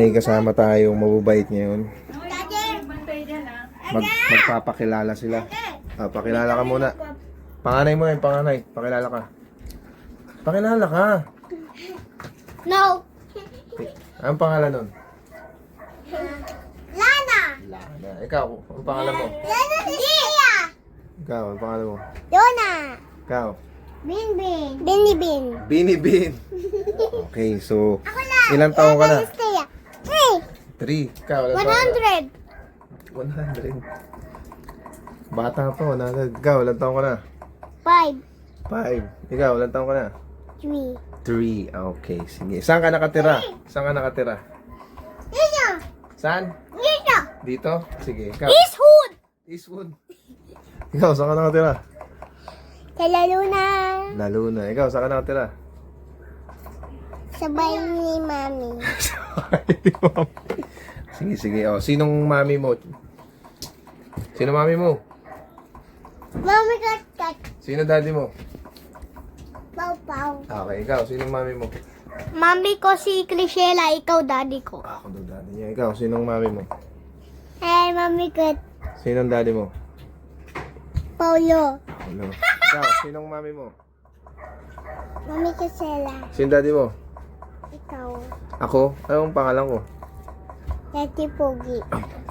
May kasama tayong mabubait ngayon. Magpapakilala sila. Pakilala ka muna. Panganay mo yung panganay. Pakilala ka. Pakilala ka. No. Anong pangalan nun? Lana. Lana. Ikaw, anong pangalan mo? Lana Sia. Ikaw, anong pangalan mo? Donna. Ikaw? Binbin. Binibin. Binibin. Okay, so ilang taon ka na? 3. Ikaw, ilang taon ka? 100. 100. Bata pa, 100. Ikaw, ilang taon ka na? 5. 5. Ikaw, ilang taon ka na? 3. 3. Okay, sige. Saan ka nakatira? Saan ka nakatira? Dito. Saan? Dito. Dito? Sige, ikaw. Eastwood. Eastwood. Ikaw, saan ka nakatira? Sa Luna. Lalo na. Ikaw, saan ka nakatira? Sa bahay ni Mami. Sige, sige. Oh, sinong mami mo? Sino mami mo? Mami kat. Sino daddy mo? Pau pau. Okay, ikaw. Sinong mami mo? Mami ko si Crishela, ikaw daddy ko. Ako daw daddy niya. Ikaw, sinong mami mo? Hey, Mami kat. Sinong daddy mo? Paulo. Hello. Ikaw, sinong mami mo? Mami Crishela. Sinong daddy mo? Ikaw. Ako? Anong pangalan ko? Daddy Pogi.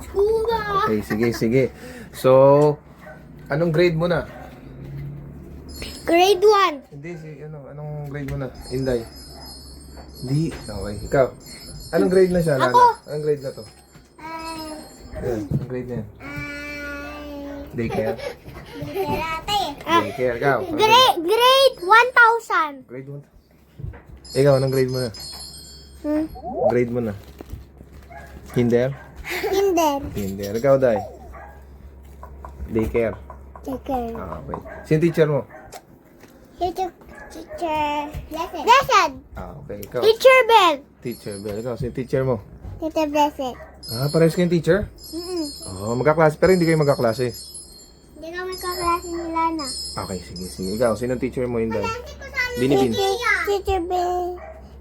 Suga. Okay, sige, sige. So, anong grade mo na? Grade 1. Hindi, anong grade mo na? Inday. Hindi. Okay, ikaw. Anong grade na siya, Lana? Ako. Anong grade na to? Yan, anong grade na yan? Daycare? Daycare, ikaw. Anong Grade 1000. grade 1? Ikaw, anong grade mo na? Grade mo na? Kinder? Kinder. Kinder. Ikaw, Day? Daycare. Teacher. Okay. Sino teacher mo? Teacher. Blessed. Okay, ikaw. Teacher Bell. Teacher Bell. Ikaw, sino teacher mo? Teacher Blessed. Parehas kayong teacher? Magkaklase. Pero hindi kayo magkaklase. Hindi kami kaklase ni Lana. Okay, sige, sige. Ikaw, sino teacher mo, Inday? Binibin. Teacher Bell.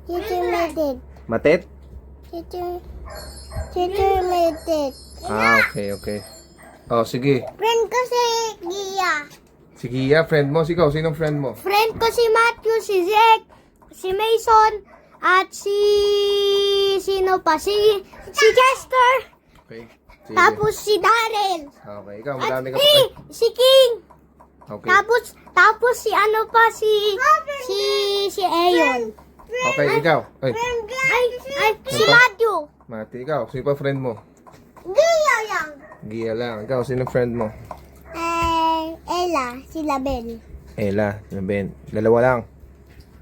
Teacher Medit. Matet? Teacher Medit. Okay, okay. Oh, sige. Friend ko si Gia. Si Gia, friend mo. Ikaw, sinong friend mo? Friend ko si Matthew, si Zek, si Mason, at sino pa? Si Chester. Okay. Sige. Tapos si Darren. Okay, ikaw, At madami ka pa. si King. Okay. Tapos si ano pa si Ayon. Okay, ikaw. Ay, Ay, si Matthew. Mati, ikaw. Sino pa friend mo? Gia lang. Gia lang. Ikaw, sino friend mo? Ella, si Label. Ella, Ben. Dalawa lang.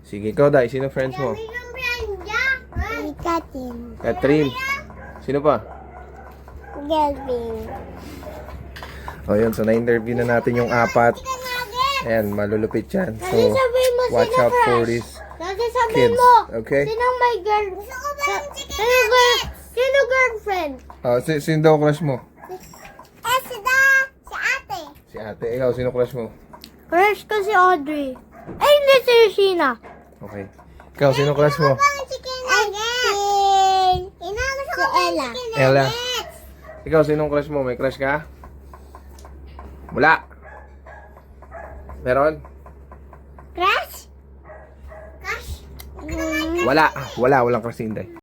Sige, ikaw, Day. Sino friends mo? Si Katin. Catherine. Sino pa? Gelvin. O yun, so na-interview na natin yung 4. Ayan, malulupit yan. So, Sabihin mo watch sino out crush. for this Sabihin kids. mo. Okay? Sinong may girl? Sino girlfriend? Sino daw crush mo? Si ate. Si ate. Ikaw, sino crush mo? Crush ko si Audrey. Ay, hindi si Sheena. Okay. Ikaw, sino crush mo? Si Ella. Ella. Ikaw, sinong crush mo? May crush ka? Wala. Meron? Crush? Crush? Wala. Walang crush si Inday.